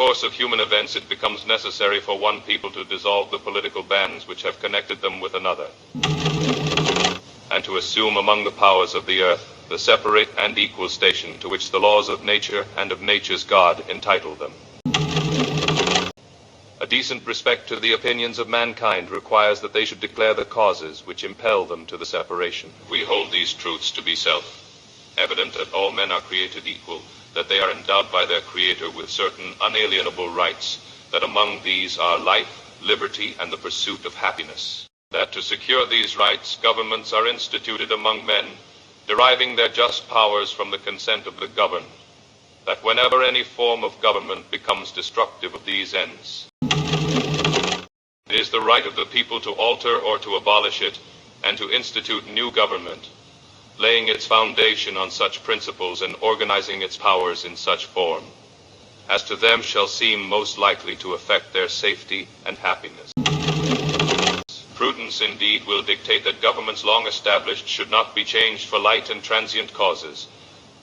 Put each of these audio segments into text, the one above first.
course of human events, it becomes necessary for one people to dissolve the political bands which have connected them with another, and to assume among the powers of the earth the separate and equal station to which the laws of nature and of nature's God entitle them. A decent respect to the opinions of mankind requires that they should declare the causes which impel them to the separation. We hold these truths to be self-evident, that all men are created equal, that they are endowed by their Creator with certain unalienable rights, that among these are life, liberty, and the pursuit of happiness. That to secure these rights, governments are instituted among men, deriving their just powers from the consent of the governed. That whenever any form of government becomes destructive of these ends, it is the right of the people to alter or to abolish it, and to institute new government, laying its foundation on such principles and organizing its powers in such form as to them shall seem most likely to affect their safety and happiness. Prudence indeed will dictate that governments long established should not be changed for light and transient causes,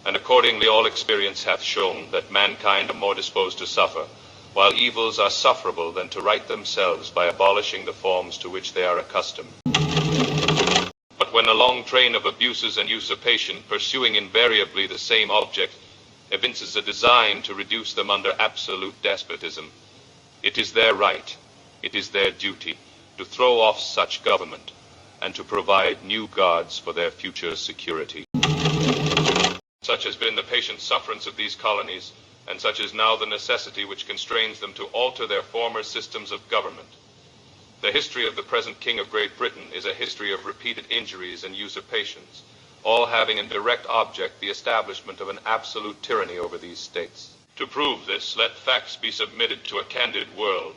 and accordingly all experience hath shown that mankind are more disposed to suffer, while evils are sufferable, than to right themselves by abolishing the forms to which they are accustomed. But when a long train of abuses and usurpation, pursuing invariably the same object, evinces a design to reduce them under absolute despotism, it is their right, it is their duty, to throw off such government, and to provide new guards for their future security. Such has been the patient sufferance of these colonies, and such is now the necessity which constrains them to alter their former systems of government. The history of the present King of Great Britain is a history of repeated injuries and usurpations, all having in direct object the establishment of an absolute tyranny over these states. To prove this, let facts be submitted to a candid world.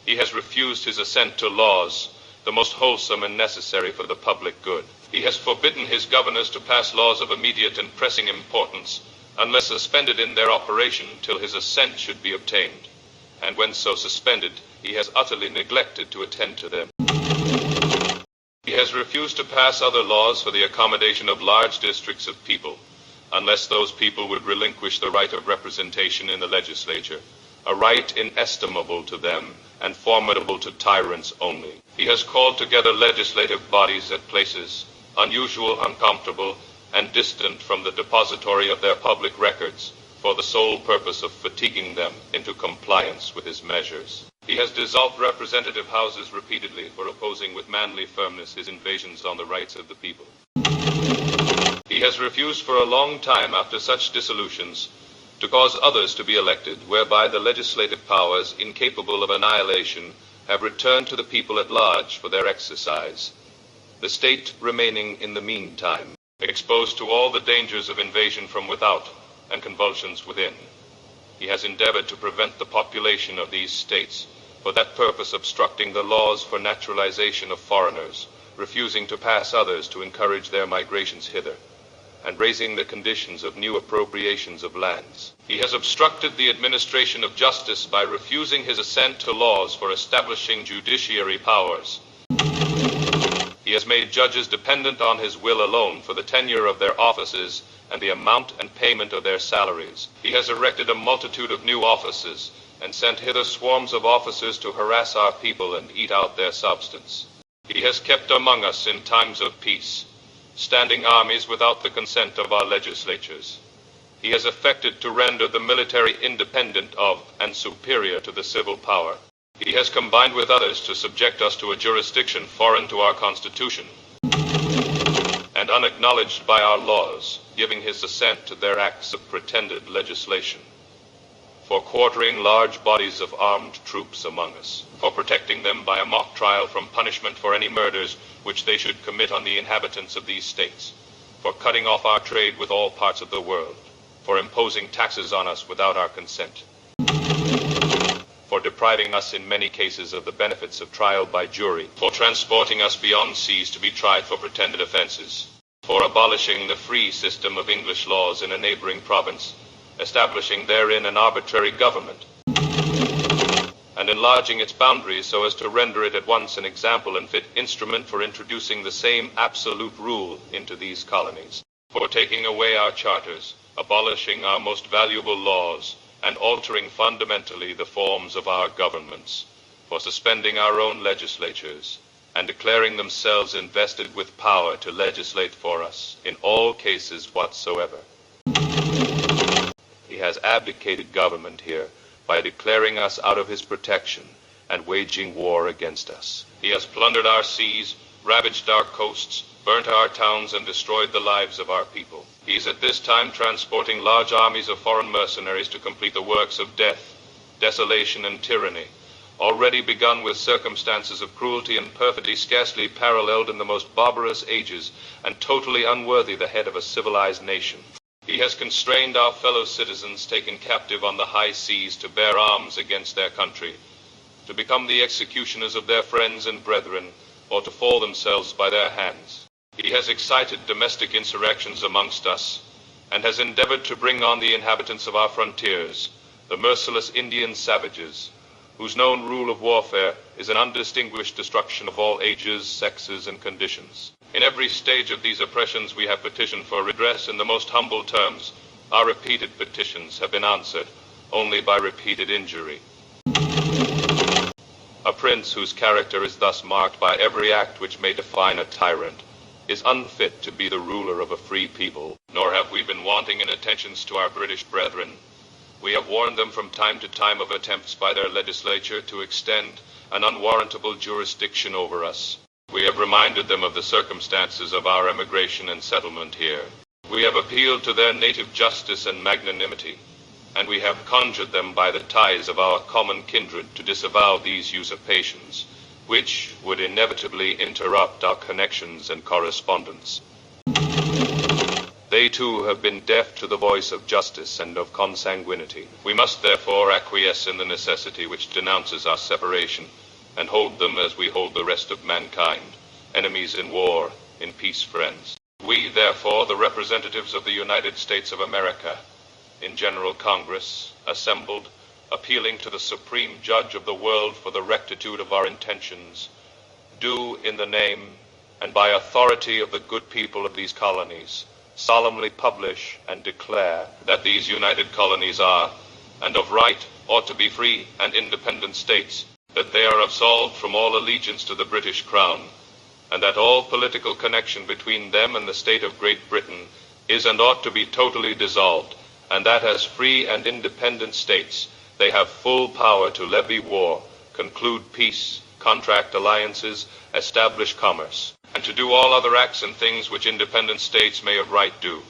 He has refused his assent to laws, the most wholesome and necessary for the public good. He has forbidden his governors to pass laws of immediate and pressing importance, unless suspended in their operation till his assent should be obtained. And when so suspended, he has utterly neglected to attend to them. He has refused to pass other laws for the accommodation of large districts of people, unless those people would relinquish the right of representation in the legislature, a right inestimable to them and formidable to tyrants only. He has called together legislative bodies at places unusual, uncomfortable, and distant from the depository of their public records, for the sole purpose of fatiguing them into compliance with his measures. He has dissolved representative houses repeatedly for opposing with manly firmness his invasions on the rights of the people. He has refused for a long time after such dissolutions to cause others to be elected, whereby the legislative powers, incapable of annihilation, have returned to the people at large for their exercise, the state remaining in the meantime exposed to all the dangers of invasion from without and convulsions within. He has endeavored to prevent the population of these states, for that purpose obstructing the laws for naturalization of foreigners, refusing to pass others to encourage their migrations hither, and raising the conditions of new appropriations of lands. He has obstructed the administration of justice by refusing his assent to laws for establishing judiciary powers. He has made judges dependent on his will alone for the tenure of their offices and the amount and payment of their salaries. He has erected a multitude of new offices and sent hither swarms of officers to harass our people and eat out their substance. He has kept among us in times of peace standing armies without the consent of our legislatures. He has effected to render the military independent of and superior to the civil power. He has combined with others to subject us to a jurisdiction foreign to our Constitution and unacknowledged by our laws, giving his assent to their acts of pretended legislation, for quartering large bodies of armed troops among us, for protecting them by a mock trial from punishment for any murders which they should commit on the inhabitants of these states, for cutting off our trade with all parts of the world, for imposing taxes on us without our consent, for depriving us in many cases of the benefits of trial by jury, for transporting us beyond seas to be tried for pretended offenses, for abolishing the free system of English laws in a neighboring province, establishing therein an arbitrary government, and enlarging its boundaries so as to render it at once an example and fit instrument for introducing the same absolute rule into these colonies, for taking away our charters, abolishing our most valuable laws, and altering fundamentally the forms of our governments, for suspending our own legislatures, and declaring themselves invested with power to legislate for us in all cases whatsoever. He has abdicated government here by declaring us out of his protection and waging war against us. He has plundered our seas, ravaged our coasts, burnt our towns, and destroyed the lives of our people. He is at this time transporting large armies of foreign mercenaries to complete the works of death, desolation, and tyranny, already begun with circumstances of cruelty and perfidy scarcely paralleled in the most barbarous ages, and totally unworthy the head of a civilized nation. He has constrained our fellow citizens taken captive on the high seas to bear arms against their country, to become the executioners of their friends and brethren, or to fall themselves by their hands. He has excited domestic insurrections amongst us, and has endeavored to bring on the inhabitants of our frontiers, the merciless Indian savages, whose known rule of warfare is an undistinguished destruction of all ages, sexes, and conditions. In every stage of these oppressions we have petitioned for redress in the most humble terms. Our repeated petitions have been answered only by repeated injury. A prince whose character is thus marked by every act which may define a tyrant is unfit to be the ruler of a free people, nor have we been wanting in attentions to our British brethren. We have warned them from time to time of attempts by their legislature to extend an unwarrantable jurisdiction over us. We have reminded them of the circumstances of our emigration and settlement here. We have appealed to their native justice and magnanimity, and we have conjured them by the ties of our common kindred to disavow these usurpations, which would inevitably interrupt our connections and correspondence. They too have been deaf to the voice of justice and of consanguinity. We must therefore acquiesce in the necessity which denounces our separation, and hold them as we hold the rest of mankind, enemies in war, in peace friends. We, therefore, the representatives of the United States of America, in General Congress, assembled, appealing to the Supreme Judge of the world for the rectitude of our intentions, do, in the name and by authority of the good people of these colonies, solemnly publish and declare that these united colonies are, and of right, ought to be free and independent states, that they are absolved from all allegiance to the British Crown, and that all political connection between them and the state of Great Britain is and ought to be totally dissolved, and that as free and independent states, they have full power to levy war, conclude peace, contract alliances, establish commerce, and to do all other acts and things which independent states may of right do.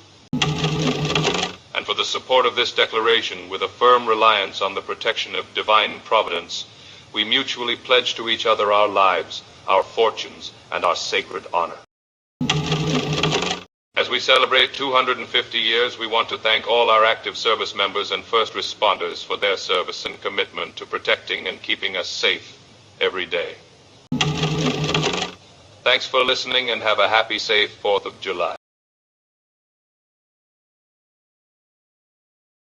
And for the support of this declaration, with a firm reliance on the protection of divine providence, we mutually pledge to each other our lives, our fortunes, and our sacred honor. As we celebrate 250 years, we want to thank all our active service members and first responders for their service and commitment to protecting and keeping us safe every day. Thanks for listening, and have a happy, safe 4th of July.